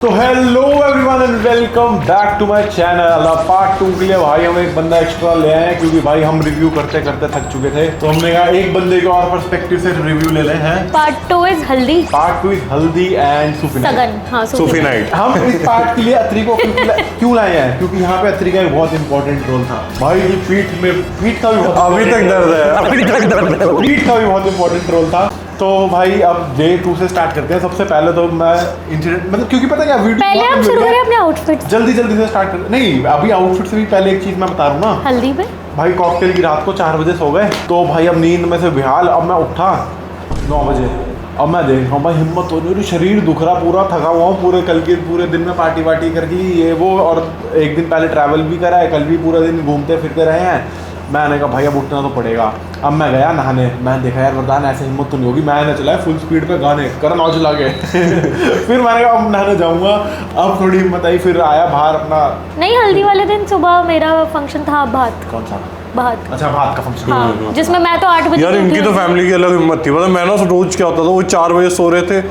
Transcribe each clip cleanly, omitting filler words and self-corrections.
तो hello everyone and welcome back to my channel. अब part 2 के लिए भाई हम एक बंदा एक्स्ट्रा ले आए हैं क्योंकि भाई हम रिव्यू करते करते थक चुके थे, तो हमने कहा एक बंदे के और पर्सपेक्टिव से रिव्यू ले रहे हैं। पार्ट 2 इज हल्दी। पार्ट 2 इज हल्दी एंड सूफी सगन। हाँ, सूफी नाइट। हम इस पार्ट के लिए अत्री को क्यों लाए हैं क्योंकि यहाँ पे अत्री का एक बहुत इंपॉर्टेंट रोल था भाई। ये पीठ का भी अभी तक दर्द है। पीठ का भी बहुत इंपॉर्टेंट रोल था। तो भाई अब डे 2 से स्टार्ट करते हैं। सबसे पहले तो मैं इंसिडेंट मतलब क्योंकि पता क्या वीडियो पहले हम शुरू करें अपने आउटफिट। जल्दी से स्टार्ट कर। नहीं अभी आउटफिट से भी पहले एक चीज मैं बता रहा हूँ ना। हल्दी पे भाई कॉकटेल की रात को 4 बजे सो गए, तो भाई अब नींद में से बेहाल। अब मैं उठा 9 बजे। अब मैं देख रहा हूँ भाई हिम्मत हो नहीं रही, शरीर दुख रहा, पूरा थका हुआ हूँ। पूरे दिन में पार्टी करके ये वो, और एक दिन पहले ट्रैवल भी करा है, कल भी पूरा दिन घूमते फिरते रहे हैं। मैंने कहा भाई अब उठना तो पड़ेगा। अब मैं गया नहाने। मैं देखा यार वरदान ऐसे हिम्मत तो नहीं होगी। मैंने चलाया फुल स्पीड पे गाने करन और चला गए। फिर मैंने कहा अब नहाने जाऊंगा। अब थोड़ी हिम्मत आई, फिर आया बाहर अपना। नहीं, हल्दी वाले दिन सुबह मेरा फंक्शन था भात। कौन सा भात? अच्छा भात का फंक्शन। हाँ, जिसमें मैं तो 8 बजे यार इनकी तो फैमिली की अलग हिम्मत थी। मतलब मैं ना रोज क्या होता था, वो 4 बजे सो रहे थे,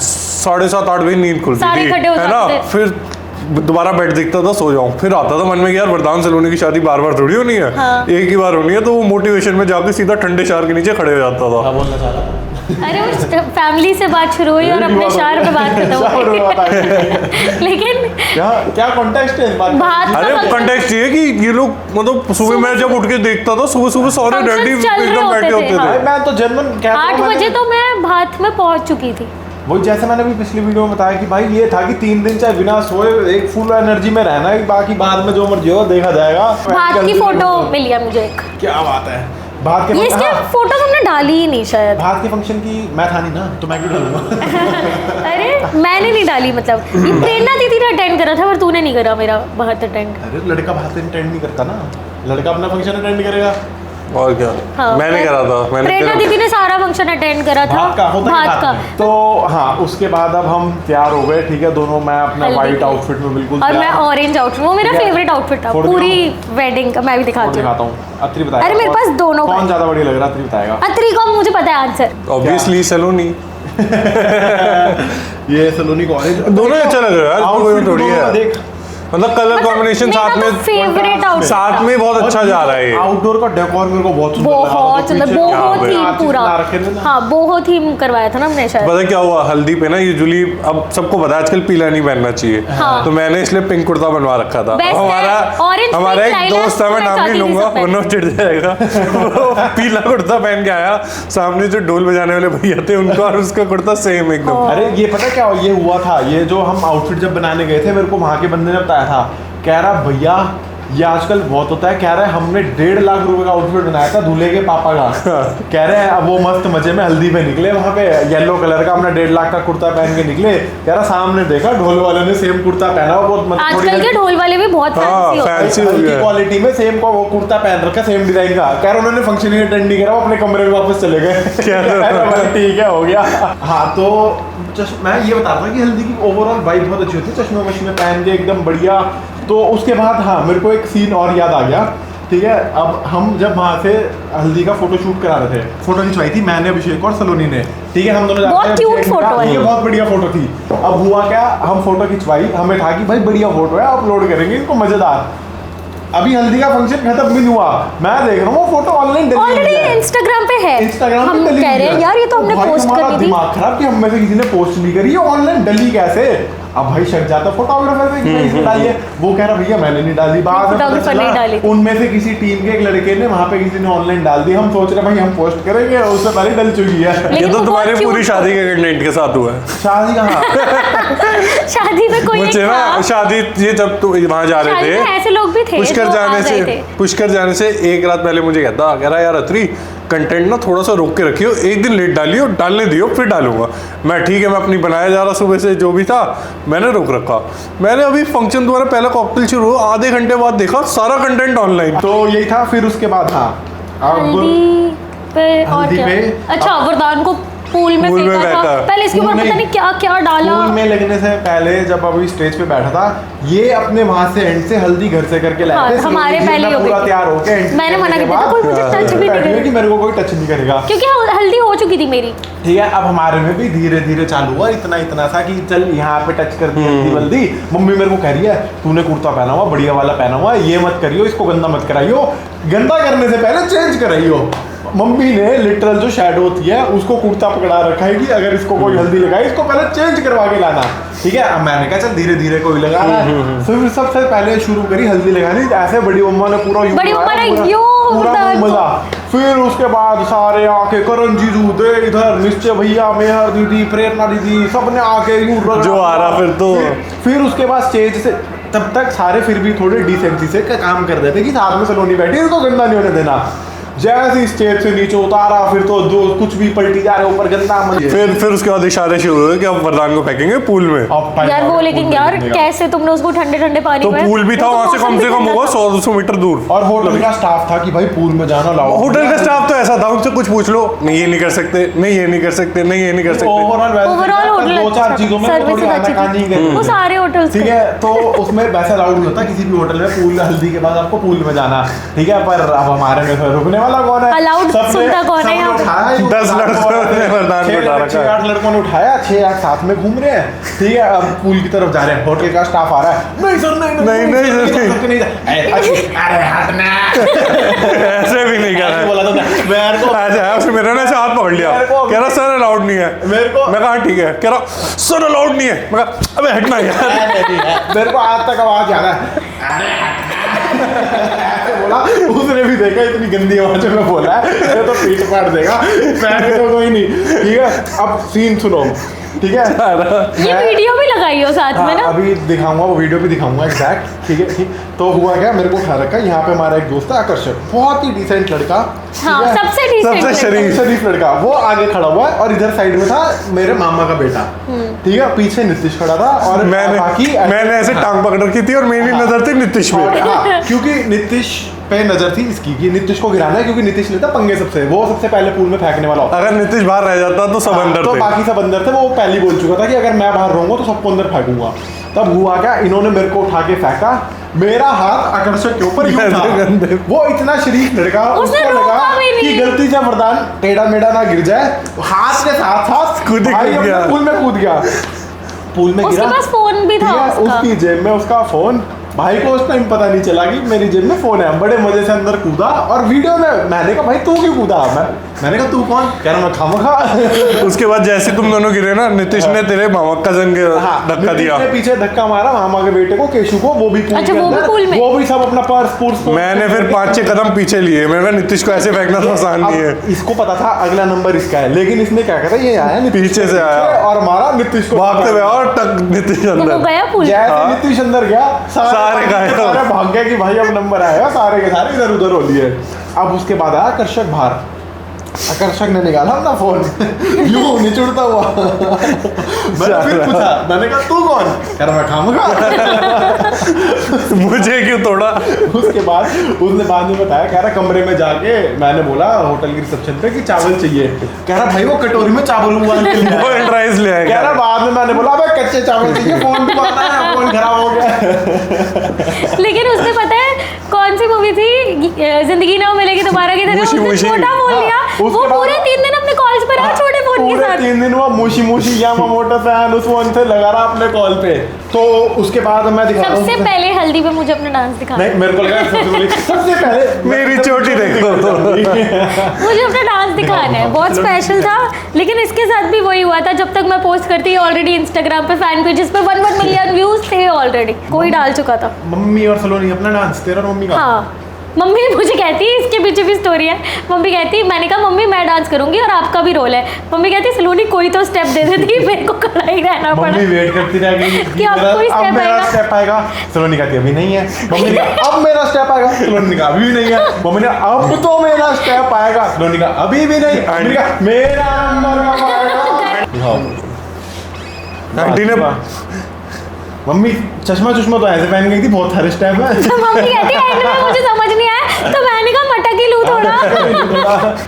7:30-8 बजे नींद खुलती सारे थी, इकट्ठे हो है ना। जाते थे। फिर दोबारा बेड दिखता था, सो जाऊं। फिर आता था मन में कि यार वरदान सलोनी की शादी बार बार थोड़ी होनी है। हाँ। एक ही बार होनी है। तो वो मोटिवेशन में जाके सीधा ठंडे शार के नीचे खड़े हो जाता था। क्या बोलना चाह रहा? अरे वो फैमिली से बात शुरू हुई और अपने शार पे बात खत्म हो गई। लेकिन क्या कॉन्टेक्स्ट है इस बात का? भात अरे का कंटेक्स्ट ये कि ये लोग मतलब सुबह मैं जब उठ के देखता था, सुबह सारे Functions डैडी चल रहे एकदम बैठे होते थे। होते भाई थे। मैं तो जर्मन कहता हूं, 8 मैंने- बजे तो मैं भात में पहुंच चुकी थी। वो जैसे मैंने भी पिछली वीडियो में बताया कि भाई ये था कि 3 दिन चाहे बिना सोए एक फुल एनर्जी में रहना है, बाकी बाद में जो मर्जी हो देखा जाएगा। भात की फोटो मिली है मुझे एक। क्या बात है। भात के ये इसके हाँ, फोटो तुमने डाली ही नहीं शायद। भात के फंक्शन की मैं था नहीं ना, तो मैं क्यों डालूंगा? अरे मैंने नहीं डाली, मतलब ये प्रेरणा दीदी ने अटेंड करा था पर तूने नहीं करा मेरा भात अटेंड। अरे लड़का भात अटेंड नहीं करता ना, लड़का अपना फंक्शन अटेंड करेगा। और क्या हाँ, मैंने करा था। प्रेरणा दीदी ने सारा फंक्शन अटेंड करा था। भात का होता है भात का। तो हाँ, उसके बाद अब हम तैयार हो गए। ठीक है, दोनों मैं अपना हल्दी व्हाइट पे। आउटफिट में बिल्कुल और मैं तैयार। ऑरेंज आउटफिट, वो मेरा ठीक है। फेवरेट आउटफिट था फोटो पूरी वेडिंग का। मैं भी दिखाती हूँ। दिखाता हूँ। अत्री बताएगा। अरे मेरे पास दोनों कौन का। ज्यादा बढ़िया लग रहा है अत्री बताएगा। अत्री को मुझे पता है आंसर। ऑब्वियसली सलोनी। ये सलोनी को ऑरेंज दोनों ही अच्छा लग रहा है यार, कोई थोड़ी है। देख मतलब कलर कॉम्बिनेशन साथ में फेवरेट आउटफिट साथ में बहुत अच्छा जा रहा है ये। आउटडोर का डेकोर मेरे को बहुत सुंदर लगा। बहुत सुंदर, पीछे बोहो क्या थीम आर्टिस्ट पूरा। बना रखे थे ना। हाँ, बोहो थीम करवाया था ना हमने शायद। पता क्या हुआ, हल्दी पे ना यूजुअली अब सबको पता है आजकल पीला नहीं पहनना चाहिए। हाँ। तो मैंने इसलिए पिंक कुर्ता बनवा रखा था। Best है। Orange हमारा pink एक lilac दोस्त था, मैं मैं नाम चाहती नहीं थी लूंगा सब वरना चिढ़ जाएगा। वो पीला कुर्ता पहन के आया, सामने जो ढोल बजाने वाले भैया थे उनका और उसका कुर्ता सेम एकदम। अरे ये पता क्या ये हुआ था, ये जो हम आउटफिट जब बनाने गए थे, मेरे को वहाँ के बंदे ने बताया था। कह रहा भैया ये आजकल बहुत होता है। कह रहा है हमने 1.5 लाख रुपए का आउटफिट बनाया था दूल्हे के पापा का। कह रहे हैं अब वो मस्त मजे में हल्दी पे निकले, वहाँ पे येलो कलर का अपना 1.5 लाख का कुर्ता पहन के निकले। कह रहा सामने देखा ढोल वाले ने सेम कुर्ता पहना, वो बहुत आजकल के ढोल वाले भी बहुत फैंसी होते हैं। फैंसी हो गया है। क्वालिटी में सेम को वो कुर्ता पहन रखा, सेम डिजाइन का। कह रहा उन्होंने फंक्शन ही अटेंड नहीं करा, वो अपने कमरे में वापस चले गए। ठीक है हो गया। हाँ तो मैं ये बता रहा था कि हल्दी की ओवरऑल वाइब बहुत अच्छी होती है, चश्मे वश्मे पहन के एकदम बढ़िया। तो उसके बाद हाँ मेरे को एक सीन और याद आ गया। ठीक है, अब हम जब वहाँ से हल्दी का फोटो शूट करा रहे थे, फोटो खिंचवाई थी मैंने, अभिषेक और सलोनी ने। ठीक है, हम दोनों बहुत जाते हैं, cute अभिषेक ने फोटो कहा, है। ये बहुत बढ़िया फोटो थी। अब हुआ क्या, हम फोटो खिंचवाई, हमें था कि भाई बढ़िया फोटो है, अपलोड करेंगे इनको मजेदार। अभी हल्दी का फंक्शन खत्म भी नहीं हुआ, मैं देख रहा हूँ वो फोटो ऑनलाइन ऑलरेडी इंस्टाग्राम पे है। इंस्टाग्राम हम कह रहे हैं यार ये तो हमने पोस्ट करनी थी। दिमाग खराब कि हम में से किसी ने पोस्ट नहीं करी, ये ऑनलाइन डली कैसे। अब भाई शक जाता फोटोग्राफर पे कि इसने डाली है। वो कह रहा भैया मैंने नहीं डाली। बाद में पता फोटोग्राफर चला नहीं डाली थी। उनमें से किसी टीम के एक लड़के ने वहां पे किसी ने ऑनलाइन डाल दी। हम सोच रहे भाई हम पोस्ट करेंगे, उससे पहले डल चुकी है। ये लेकिन तो वो तुम्हारी बहुत पूरी cute शादी के कंटेंट के साथ हुआ है। शादी कहाँ? शादी में कोई मुझे नहीं ना था। शादी, ये जब तुम वहां जा शादी रहे में थे ऐसे लोग भी थे पुष्कर जो जाने आ से गए थे। पुष्कर जाने से एक रात पहले मुझे कह रहा यार अत्री कंटेंट ना थोड़ा सा रोक के रखियो, एक दिन लेट डालियो, डालने दियो फिर डालूंगा। मैं ठीक है, मैं अपनी बनाया जा रहा सुबह से जो भी था, मैंने रोक रखा। मैंने अभी फंक्शन तुम्हारा पहला कॉकटेल शुरू हुआ, आधे घंटे बाद देखा सारा कंटेंट ऑनलाइन। तो यही था। फिर उसके बाद हाँ अब हल्दी पे और हल्दी क्या? पे अच्छा वरदान को पूल में पूल में फेंका था, फेंका। पहले इसके ऊपर पूल पता में- नहीं क्या क्या डाला। स्कूल में लगने से पहले जब अभी स्टेज पे बैठा था, ये अपने वहां से एंड से हल्दी घर से करके लाए हाँ, थे। हमारे स्लोनी जी पहले अपना हो गई पूरा थी। तैयार होके एंट्री मैंने मना करने किया के था, कोई बाद मुझे टच भी नहीं बैठी है कि करेगा, मेरे को कोई टच नहीं करेगा। क्योंकि हल्दी हो चुकी थी मेरी। ठीक है, अब हमारे में भी धीरे धीरे चालू हुआ, इतना इतना सा कि चल यहाँ पे टच कर दी हल्दी वल्दी। मम्मी मेरे को कह रही है तूने कुर्ता पहना हुआ बढ़िया वाला पहना हुआ है, ये मत करियो, इसको गंदा मत कराइयो, गंदा करने से पहले चेंज कराइयो। मम्मी ने लिटरल जो शैडो होती है उसको कुर्ता पकड़ा रखा है कि अगर इसको कोई हल्दी लगाए इसको पहले चेंज करवा के लाना। ठीक है, अब मैंने कहा चल धीरे धीरे कोई लगा रहा है। फिर सबसे पहले शुरू करी हल्दी लगानी, ऐसे बड़ी मम्मा ने पूरा यूं बड़ी मम्मा ने लगाया, यूं पूरा उधर मजा। फिर उसके बाद सारे आके करण जीजू दे इधर, निश्चय भैया, मेहर दीदी, प्रेरणा दीदी, सबने आके यूं रगड़ा। जो आ रहा फिर तो। फिर उसके बाद स्टेज से तब तक सारे फिर भी थोड़े डिसेंसी से काम कर रहे थे कि साथ में सलोनी बैठी है, इसको गंदा नहीं होने देना। जैसे ही स्टेज से नीचे उतारा फिर तो दो कुछ भी पलटी जा रहे ऊपर गंदा मन। फिर उसके बाद इशारे शुरू हुए कि अब वरदान को फेंकेंगे पूल में। यार वो लेकिन यार कैसे तुमने उसको ठंडे ठंडे पानी तो में, पूल भी था वो तो वहां से कम मौसम से भी कम ठंडा होगा था। 100-200 मीटर दूर। और होटल का स्टाफ था कि भाई पूल में जाना लाओ। होटल का स्टाफ तो ऐसा था, उनसे कुछ पूछ लो, नहीं ये नहीं कर सकते, नहीं ये नहीं कर सकते, नहीं ये नहीं कर सकते। ओवरऑल होटल दो चार चीजों में सर्विस थोड़ी अच्छी आनाकानी थी, करी। वो सारे होटल्स ठीक है, तो उसमें वैसा अलाउड नहीं होता किसी भी होटल में पूल हल्दी के बाद आपको पूल में जाना। ठीक है, पर अब हमारे में फिर रुकने वाला कौन है? Allowed सबने- सुनता कौन है सबने यहाँ पे? उठाया, 10 लड़कों ने वरदान को उठा रखा है। 6-8 लड़कों ने उठाया, 6-8 साथ में घूम रहे हैं। ठीक है, अब पूल की तरफ जा रहे हैं, होटल का स्टाफ आ रहा है, नहीं सर नहीं नहीं, अरे हटना। ऐसे भी नहीं कर रहा है। बोला तो मेरे को ऐसे आया, उसने मेरे ने ऐसे हाथ पकड़ लिया, मेरे को- कह रहा सर अलाउड नहीं है। मेरे को- मैं कहा ठीक है, कह रहा सर अलाउड नहीं है। मैं कहा अबे हटना यार। मेरे को आज तक आवाज आ रहा है। ऐसे बोला, उसने भी देखा इतनी गंदी आवाज में बोला है, ये तो पीट फाड़ देगा, पैर तो कोई नहीं। ठीक है, अब सीन सुनो। ठीक है, ये मैं- वीडियो भी लगाई हो साथ में हाँ, ना। अभी दिखाऊंगा, वो वीडियो भी दिखाऊंगा एग्जैक्ट। ठीक है, ठीक। तो हुआ क्या, मेरे को उठा रखा, यहाँ पे हमारा एक दोस्त है आकर्षक, बहुत ही डिसेंट लड़का। ठीक हाँ, है? सबसे डिसेंट सबसे शरीफ। शरीफ लड़का, वो आगे खड़ा हुआ है और इधर साइड में था मेरे मामा का बेटा। ठीक है, पीछे नीतीश खड़ा था और बाकी मैंने ऐसे टांग पकड़ रखी थी और मेरी नजर थी नीतीश और पे। हाँ, क्योंकि नीतीश पे नजर थी इसकी कि नीतीश को गिराना है, क्योंकि नीतीश लेता पंगे सबसे, वो सबसे पहले पूल में फेंकने वाला होता। अगर नीतीश बाहर रह जाता तो सब अंदर तो थे। बाकी सब अंदर थे, वो पहले ही बोल चुका था कि अगर मैं बाहर रहूंगा तो सबको अंदर फेंकूंगा। तब हुआ क्या, इन्होंने मेरे को उठा के फेंका, मेरा हाथ आकर्षक के ऊपर यूं था। गंदे। वो इतना शरीफ लड़का, उसने उसको रोका लगा भी नहीं। कि गलती से वरदान टेढ़ा मेढ़ा ना गिर जाए, हाथ के साथ साथ कूद ही भाई कूद अपने गया। पूल में कूद गया। पूल में उसके गिरा, पास फोन भी था ठीक है, उसका। उसकी जेब में उसका फोन। भाई को उस टाइम पता नहीं चला कि मेरी जेब में फोन है, बड़े मजे से अंदर कूदा और वीडियो में मैंने कहा भाई तू क्यों कूदा? मैंने कहा तू कौन? कह रहा मैं खामखा। उसके बाद जैसे तुम दोनों गिरे ना, नीतीश ने तेरे मामा कजन के धक्का नीतीश दिया। ने पीछे धक्का मारा मामा के बेटे को, केशु को, वो भी पूल अच्छा, के वो भी अंदर। पूल में? वो भी सब अपना पर्स पुर्स मैंने फिर 5-6 कदम पीछे लिए। मैंने कहा नीतीश को ऐसे फेंकना तो आसान नहीं है। अब इसको पता था अगला नंबर इसका है, लेकिन इसने क्या करा, ये आया नीतीश पीछे के से आया। और मारा नीतीश को, भागते हुए और टक नीतीश तो वो अंदर। गया पूल। जैसे नीतीश अंदर गया, सारे गायब। सारे भाग गए कि भाई अब नंबर आएगा, सारे के सारे इधर उधर हो लिए। अब उसके बाद आया आकर्षक बाहर। आकर्षक ने निकाला अपना फोन, यूं निचुड़ता हुआ। मैंने फिर पूछा, मैंने कहा तू कौन? कह रहा मैं खामखा। मुझे क्यों तोड़ा? उसके बाद उसने बाद में बताया, कह रहा कमरे में जाके मैंने बोला होटल की रिसेप्शन पे कि चावल चाहिए। कह रहा भाई वो कटोरी में चावल उबाल के ले आया। बॉइल्ड राइस ले कह रहा आएगा। बाद में मैंने बोला अबे कच्चे चावल चाहिए, फोन डुबाना है, फोन खराब हो गया। लेकिन उसने पता है कौन सी मूवी थी, जिंदगी ना मिलेगी दोबारा की तरह, मूशी उसने मूशी। छोटा बोल लिया। हाँ, उसके वो बाद- पूरे 3 दिन अपने कॉल्स पर रहा छोटे फोन के पूरे साथ। 3 दिन हुआ मूशी मूशी यामामोटो फैन उस फोन से लगा रहा अपने कॉल पे। तो उसके बाद मैं दिखा रहा हूँ सबसे पहले हल्दी पे मुझे अपना डांस दिखाना, नहीं, मेरे को लगा सबसे पहले मेरी चोटी देखो। मुझे अपना डांस दिखाना है, बहुत स्पेशल था। लेकिन इसके साथ भी वही हुआ था, जब तक मैं पोस्ट करती ऑलरेडी इंस्टाग्राम पे फैन पेजेस पे 1 मिलियन व्यूज थे ऑलरेडी, कोई डाल चुका था। मम्मी और सलोनी अपना डांस, तेरा और मम्मी का। हाँ, मम्मी मुझे कहती है, इसके पीछे भी स्टोरी है। मम्मी कहती, मैंने कहा मम्मी मैं डांस करूंगी और आपका भी रोल है। मम्मी कहती सलोनी कोई तो स्टेप दे देती, मेरे को खड़ा ही रहना पड़ा। मम्मी वेट करती रह गई कि अब कोई अब step मेरा आएगा। स्टेप आएगा। सलोनी कहती अभी नहीं है। मम्मी ने कहा अब मेरा स्टेप आएगा। सलोनी ने कहा अभी नहीं है। मम्मी ने कहा अब तो मेरा स्टेप आएगा। सलोनी ने कहा अभी भी नहीं। मम्मी ने कहा मेरा नंबर कब आएगा? दिखाओ। आंटी ने मम्मी चश्मा चश्मा तो ऐसे पहन गई थी, बहुत सारे स्टेप है। तो मम्मी कहती है एंड में मुझे समझ नहीं आया, तो मैंने कहा मटक ही लूं थोड़ा।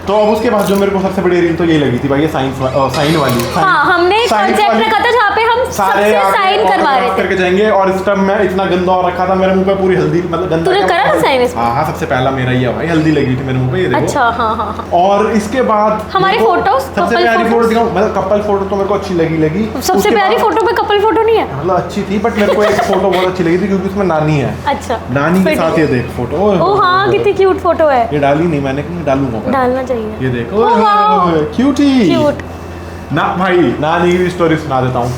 तो अब उसके बाद जो मेरे को सबसे बड़ी रील तो ये लगी थी भाई, ये साइन वाली। हाँ, हमने कॉन्सेप्ट रखा था जहाँ पे हम सारे सबसे साइन करवा रहे थे करके जाएंगे, और इस टाइम मैं इतना गंदा और रखा था मेरे मुंह पे, पूरी हल्दी मतलब गंदा। तूने करा था साइन इसमें? हाँ, सबसे पहला मेरा ही है भाई, हल्दी लगी थी मेरे मुंह पे, ये देखो। अच्छा, हाँ हाँ हाँ। और इसके बाद हमारी मेरे को photos, सबसे couple प्यारी फोटो photos? दिखाऊं, मतलब कपल फोटो तो मेरे को अच्छी लगी। सबसे उसके प्यारी बाद- फोटो में कपल फोटो नहीं है? मतलब अच्छी थी, बट मेरे को एक फोटो बहुत अच्छी लगी थी क्योंकि उसमें नानी है। अच्छा, नानी के फिर साथ ठीक ये देख फोटो। है। ओ हाँ, कितनी क्यूट फोटो है। ये डाली नहीं मैंने, क्यों डालूंगा पर। डालना चाहिए। ये देखो, ओ, वाओ। क्यूटी। क्यूट। ना भाई, नानी की भी स्टोरी सुना देता हूँ।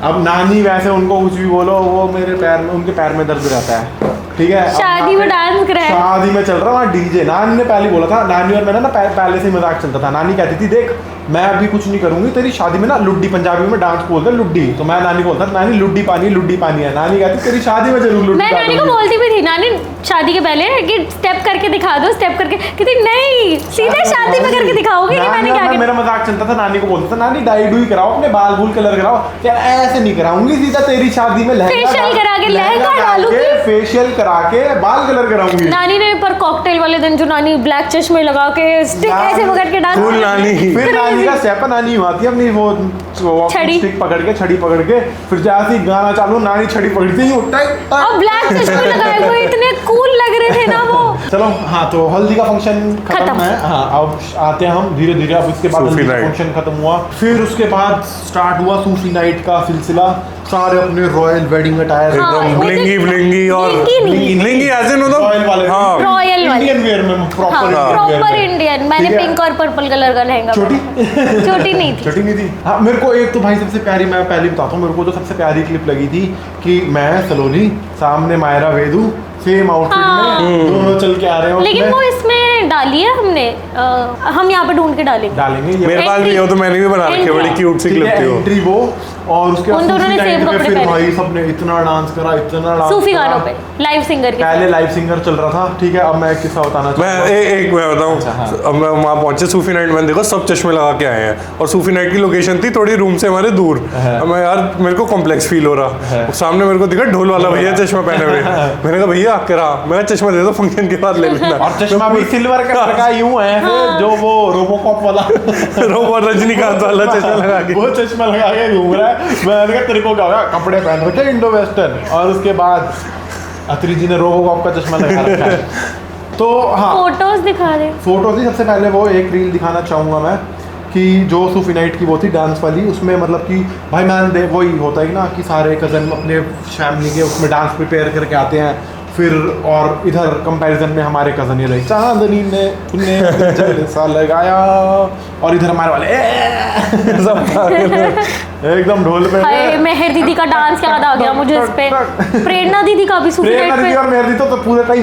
अब नानी वैसे उनको कुछ भी बोलो, वो मेरे पैर में, उनके पैर में दर्द रहता है, ठीक है। अब शादी में डांस कर रहा है। शादी में चल रहा वहाँ डीजे। नानी ने पहले बोला था, नानी और मैंने ना पहले से ही मजाक चलता था। नानी कहती थी देख मैं अभी कुछ नहीं करूंगी, तेरी शादी में ना लुड्डी, पंजाबी में डांस बोलते हैं लुड्डी, तो मैं नानी को बोलता नानी लुड्डी पानी है। नानी कहती तेरी शादी में जरूर लुड्डी। मैं नानी को बोलती भी थी, नानी शादी के पहले कि स्टेप करके दिखा दो, स्टेप करके। कहती नहीं, सीधे शादी में करके दिखाओगे कि मैंने क्या किया। मेरा मजाक चलता था, नानी को बोलता था नानी डाई डुई कराओ, अपने बाल बूल कलर कराओ। क्या ऐसे नहीं कराऊंगी, सीधा तेरी शादी में फेशियल करा के लहंगा डालूंगी, फेशियल करा के बाल कलर कराऊंगी। नानी ने पर कॉकटेल वाले दिन जो नानी ब्लैक चश्मे लगा के स्टिक ऐसे पकड़ के डांस। Cool नानी। फिर नानी का स्टेप नानी आती है अपनी वो छड़ी स्टिक पकड़ के, छड़ी पकड़ के, फिर जैसे ही गाना चालू नानी छड़ी पकड़ती ही उठता है और ब्लैक चश्मे लगाए हुए इतने कूल लग रहे थे ना वो। चलो हाँ, तो हल्दी का फंक्शन खत्म खत्म। है। हाँ, अब आते हैं हम धीरे धीरे। अब इसके बाद सूफी हल्दी का नाइट। फंक्शन खत्म हुआ, फिर उसके बाद स्टार्ट हुआ सूफी नाइट का सिलसिला। सारे अपने रॉयल वेडिंग अटायर, हाँ, एकदम वो ब्लिंगी तो- ब्लिंगी और ब्लिंगी नहीं। ब्लिंगी एज इन रॉयल वाले, हाँ रॉयल वाले, इंडियन वेयर में, प्रॉपर हाँ, इंडियन प्रॉपर इंडियन। मैंने ठीक है। पिंक और पर्पल कलर का लहंगा छोटी पहना। छोटी नहीं थी। छोटी नहीं थी। हाँ, मेरे को एक तो भाई सबसे प्यारी, मैं पहले बताता हूँ, मेरे को जो सबसे प्यारी क्लिप लगी थी कि मैं सलोनी, सामने मायरा वेदू, सेम आउटफिट हाँ। में दोनों चल के आ रहे हैं। लेकिन उसमें वो इसमें डाली है हमने, हम यहाँ पे ढूंढ के डालेंगे। डालेंगे ये मेरे पास भी हो तो मैंने भी बना रखी है, बड़ी क्यूट सी ठीक क्लिप है, थी वो। एंट्री वो, और उसके बाद उन दोनों ने सूफी same नाइट पे कपड़े फिर पहने। भाई सबने इतना डांस करा, इतना डांस सूफी करा। गानों पे लाइव सिंगर के पहले साथ। लाइव सिंगर चल रहा था, ठीक है। अब मैं एक किस्सा बताना मैं चाहूँगा। एक मैं बताऊं, अच्छा, हाँ। अब मैं वहाँ पहुंचे सूफी नाइट, मैंने देखा सब चश्मे लगा के आए हैं, और सूफी नाइट की लोकेशन थी थोड़ी रूम से हमारे दूर। है। अब मैं यार मेरे को कॉम्प्लेक्स फील हो रहा है। सामने मेरे को दिखा ढोल वाला भैया चश्मा पहने हुए। मैंने कहा भैया करा, मैं चश्मा दे दो, फंक्शन के बाद ले लेना। और चश्मा भी सिल्वर का लगा यूं है, जो वो रोबोकॉप वाला रोबोट रजनीकांत वाला चश्मा लगा के। वो चश्मा लगा के घूम रहा है। मैंने कहा तेरे को क्या होगा, कपड़े पहन रखे इंडो वेस्टर्न, और उसके बाद अत्री जी ने रोबोकॉप का चश्मा लगा रखा है। तो हाँ, फोटोज दिखा दे। फोटो थी। सबसे पहले वो एक रील दिखाना चाहूँगा मैं कि जो सूफी नाइट की वो थी डांस वाली, उसमें मतलब कि भाई मैं वही होता है ना कि सारे कज़न अपने फैमिली के उसमें डांस प्रिपेयर करके आते हैं। फिर और इधर कंपैरिजन में हमारे कज़न ये रहे, चांदनी ने उन्हें जलसा लगाया, और इधर हमारे वाले एकदम ढोल पे। हाय, मेहर दीदी का डांस याद आ गया मुझे इस पे। प्रेरणा दीदी का भी सूफी प्रेरणा नाइट दीदी पे। और मेहर दीदी तो पूरे टाइम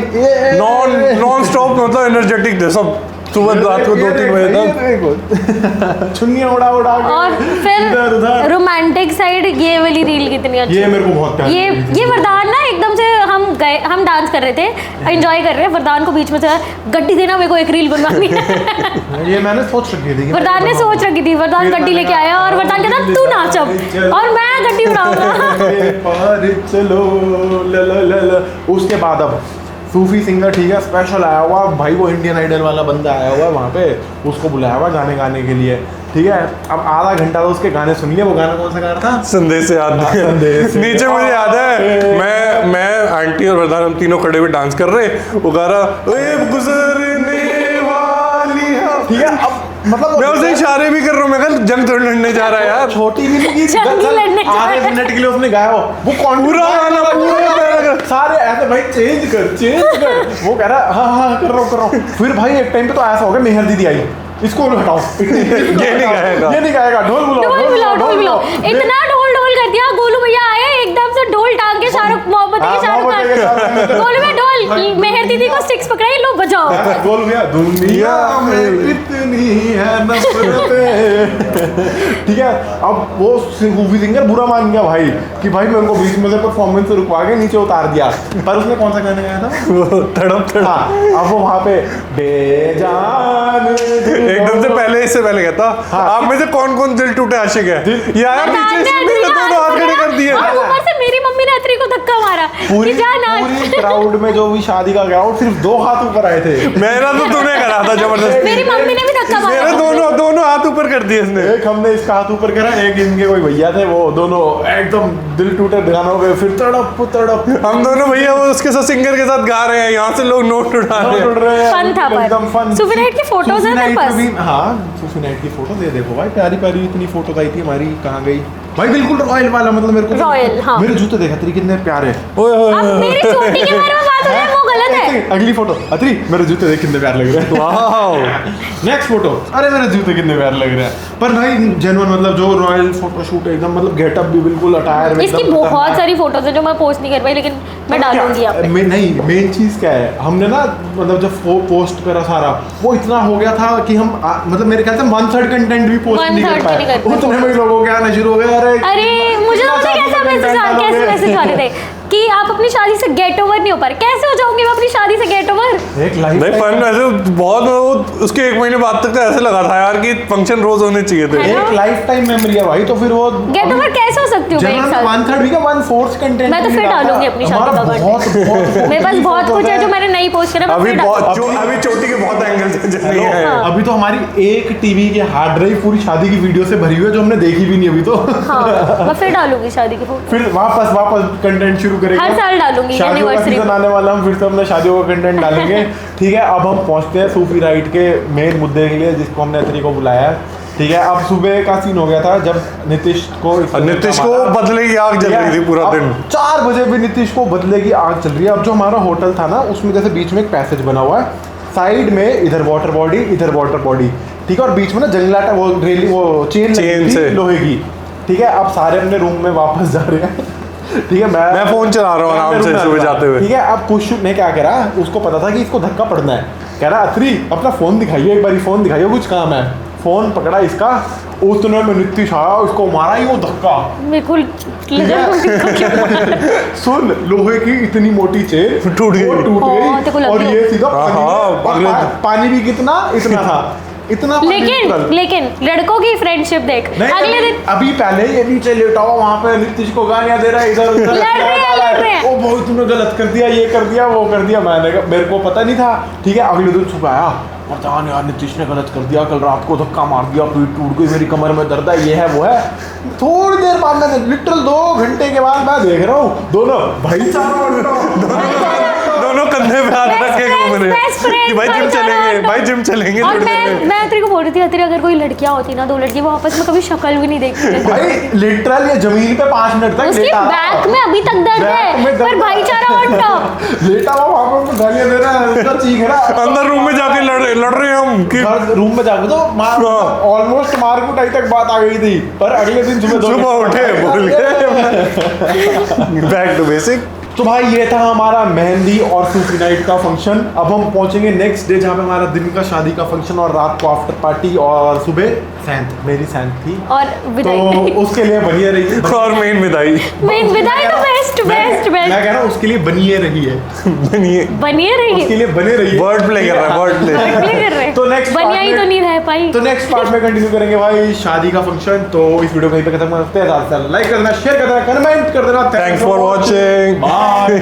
नॉन स्टॉप मतलब एनर्जेटिक थे सब, सुबह रात को 2-3 बजे तक छुन्नियाँ उड़ा उड़ा के और इधर फिर उधर। रोमांटिक साइड ये वाली रील कितनी अच्छी। ये मेरे को बहुत प्यारी लगी थी। ये वरदान ना एकदम से हम गए, हम डांस कर रहे थे, एंजॉय कर रहे हैं। वरदान को बीच में से गड्डी देना, मेरे को एक रील बनवानी है। ये मैंने सोच रखी थी कि वरदान ने सोच रखी थी, वरदान फिर गड्डी मैंने लेके कहा, आया और वरदान कहता तू नाच अब और मैं गड्डी उड़ाऊंगा। पार चलो ला ला ला ला। उसके बाद अब सूफी सिंगर, ठीक है, स्पेशल आया हुआ भाई, वो इंडियन आइडल वाला बंदा आया हुआ है वहाँ पे, उसको बुलाया हुआ गाने गाने के लिए, ठीक है। अब आधा घंटा तो उसके गाने सुन लिए। वो गाना कौन सा गा रहा था? संदेश से याद हाँ, संदेश से। नीचे मुझे याद है, मैं आंटी और वरदान हम तीनों खड़े हुए डांस कर रहे, वो गा रहा "ओए गुजरने वाली है", ठीक है। अब मतलब मैं उसे इशारे भी कर रहा हूँ, मैं कहा जंग तो लड़ने जा रहा है यार। छोटी भी नहीं की, जंग लड़ने जा रहा है। आधे मिनट के लिए उसने गाया वो कौन पूरा गाना, पूरा सारे ऐसे भाई चेंज कर वो कह रहा हाँ हाँ कर रहा हूँ। फिर भाई एक टाइम पे तो ऐसा हो गया, मेहर दीदी आई, इसको हटाओ, ये नहीं गाएगा, ढोल ढोल बुलाओ। इतना ढोल ढोल कर दिया, गोलू भैया आए एकदम से ढोल टांग के, शाहरुख मोहब्बत के शाहरुख खान, गोलू में ढोल, मेहर दीदी को स्टिक्स पकड़ाई, लो बजाओ। बोल भैया दुनिया में कितनी है नफरतें। ठीक है। अब वो मूवी सिंगर बुरा मान गया भाई कि भाई मेरे को बीच में से परफॉर्मेंस से रुकवा के नीचे उतार दिया। पर उसने कौन सा गाना गाया था? वो तड़प तड़प। हाँ, अब वो वहाँ पे बेजान एकदम से पहले, इससे पहले कहता हाँ। आप में से कौन कौन दिल टूटे आशिक है, ये आया पीछे से, मेरे दोनों हाथ खड़े कर दिए। और ऊपर से मेरी मम्मी ने अत्री को धक्का मारा पूरी जा नाच। पूरी क्राउड में जो भी शादी का क्राउड सिर्फ 2 हाथ ऊपर आए थे। मेरा तो तूने करा था जबरदस्ती। मेरी मम्मी ने भी धक्का मारा। मेरे दोनों हाथ ऊपर कर दिए इसने। एक हमने इसका हाथ ऊपर करा, एक इनके कोई भैया थे, वो दोनों एकदम दिल टूटे गानों पे, फिर तड़प हम दोनों भैया वो उसके साथ सिंगर के साथ गा रहे हैं, यहाँ से लोग नोट उठा रहे हैं। फन था पर। एकदम फन। सूफी नाइट की फोटोज है तेरे पास? हाँ, सूफी नाइट की फोटो दे देखो भाई, प्यारी प्यारी इतनी फोटो आई थी हमारी, कहाँ गई भाई? बिल्कुल रॉयल वाला, मतलब मेरे को रॉयल, हाँ। मेरे जूते देखा तेरी कितने प्यारे। ओए होए अब मेरी चोटी के बारे में बात हो रही है, वो गलत है। अगली फोटो, अत्री मेरे जूते देख कितने प्यारे लग रहे हैं। वाह। नेक्स्ट फोटो, अरे मेरे जूते कितने प्यारे लग रहे हैं। पर भाई जेन्युइन, मतलब जो रॉयल फोटो शूट एकदम, मतलब गेटअप भी बिल्कुल अटायर में इसकी एकदम बहुत सारी फोटोज है जो मैं पोस्ट नहीं कर पाई, लेकिन मैं डालूंगी यहाँ पे। नहीं, मेन चीज क्या है, हमने ना मतलब जब पोस्ट करा सारा, वो इतना हो गया था कि हम मतलब मेरे ख्याल से 1/3 कंटेंट भी पोस्ट नहीं कर 1/3 नहीं पाए। कर पाए। उतने में लोगों के आना शुरू हो गए। अरे मुझे तो पता है कैसे मैसेज आ रहे थे कि आप अपनी शादी से गेट ओवर नहीं हो पा रहे। कैसे हो जाऊंगी मैं अपनी शादी से गेट ओवर? एक लाइफ नहीं फन ऐसे बहुत, उसके 1 महीने बाद तक तो ऐसे लगा था यार कि फंक्शन रोज होने चाहिए थे। है ना? एक लाइफ टाइम मेमोरी है भाई, तो फिर वो गेट ओवर कैसे हो सकती हूँ मैं एक साथ? 1/3 भी क्या 1/4 कंटेंट मैं तो फिर डालूंगी अपनी शादी का बहुत मेरे पास बहुत कुछ है जो मैंने नहीं पोस्ट करा, मैं अभी फिर बहुत डालूंगी। अभी चोटी के बहुत एंगल्स हैं जितनी है। हाँ। अभी तो हमारी एक टीवी की हार्ड ड्राइव पूरी शादी की वीडियो से भरी हुई है, जो हमने देखी भी नहीं अभी तो। हाँ, मैं फिर डालूंगी शादी की फोटो। फिर वापस कंटेंट शुरू करेंगे। हर साल डालूंगी शादियों का एनिवर्सरी सीजन आने वाला, हम फिर से अपने शादियों का कंटेंट डालेंगे। ठीक है, अब हम पहुंचते हैं सूफी राइड के मेन मुद्दे के लिए, जिसको हमने अत्री को बुलाया है। ठीक है, अब सुबह का सीन हो गया था जब नीतीश को बदले की आग जल रही थी पूरा अब दिन। 4 बजे भी नीतीश को बदले की आग चल रही है। अब जो हमारा होटल था ना, उसमें जैसे बीच में एक पैसेज बना हुआ है, साइड में इधर वाटर बॉडी, इधर वाटर बॉडी, ठीक है, और बीच में ना जंगलाटा, वो रेली, वो चेन से लोहे की। ठीक है, अब सारे अपने रूम में वापस जा रहे हैं। ठीक है, मैं फोन चला रहा हूँ आराम से सुबह जाते हुए। ठीक है, अब कुछ ने क्या करा, उसको पता था कि इसको धक्का पड़ना है, कह रहा अत्री अपना फोन दिखाइए, एक बार फोन दिखाइए, कुछ काम है। फोन पकड़ा इसका, उतने में नीतीश आया, उसको मारा ही वो धक्का। बिल्कुल सुन, लोहे की इतनी मोटी चेन टूट गई। हाँ, तेरे को गई, लग और गई। ये सीधा हाँ, पानी भी कितना इतना था, इतना पानी निकल। लेकिन लड़कों की फ्रेंडशिप देख, अगले दिन अभी पहले ये नीचे लेटा हुआ वहाँ पे नीतीश को गालियाँ दे रहा है, इधर उधर लड़ रहे हैं। ओ भाई तुमने गलत कर दिया, ये कर दिया, वो कर दिया। मैंने कहा मेरे को पता नहीं था। ठीक है, अगले दिन सुबह आया, पता नहीं यार नीतीश ने गलत कर दिया, कल रात को धक्का मार दिया, पीठ टूट गई, मेरी कमर में दर्द है, ये है वो है। थोड़ी देर बाद मैंने लिटरल 2 घंटे के बाद मैं देख रहा हूँ दोनों दोनों कंधे पे हाथ रख के घूम रहे हैं कि भाई जिम चलेंगे, भाई जिम चलेंगे। और थोड़ी देर में। मैं अत्री को बोल रही थी, अत्री अगर कोई लड़कियां होती ना, 2 लड़की, वो आपस में कभी शक्ल भी नहीं देखती। भाई लिटरल ये जमीन पे 5 मिनट तक उसके लेटा रहा। बैक में अभी तक दर्द बैक में है, दर्द पर है। भाईचारा बंटा। लेटा हुआ वहाँ पे उसको गालियाँ दे रहा है, उसका चीख रहा है। अंदर रूम में जाके लड़ रहे हैं हम कि रूम में जाके तो ऑलमोस्ट मार कुटाई तक बात आ गई थी, पर अगले दिन सुबह उठे बोल के बैक टू बेसिक। तो भाई ये था हमारा मेहंदी और सूफी नाइट का फंक्शन। अब हम पहुंचेंगे नेक्स्ट डे, जहाँ पे हमारा दिन का शादी का फंक्शन और रात को आफ्टर पार्टी, और सुबह सैंत, मेरी सैंत थी, और विदाई। तो उसके लिए बनिए रहिए। और मेन विदाई तो बेस्ट मैं कह रहा हूँ उसके लिए बनिए रहिए, बनिए रहिए, उसके लिए बने रहिए। वर्ड प्ले कर रहा है, वर्ड प्ले कर रहे हैं। तो नेक्स्ट बनिया ही तो नहीं रह पाई। तो नेक्स्ट पार्ट में कंटिन्यू करेंगे भाई शादी का फंक्शन। तो इस वीडियो को यहीं पे खत्म करते हैं। लाइक करना, शेयर करना, कमेंट कर देना। Thanks for watching. बाय।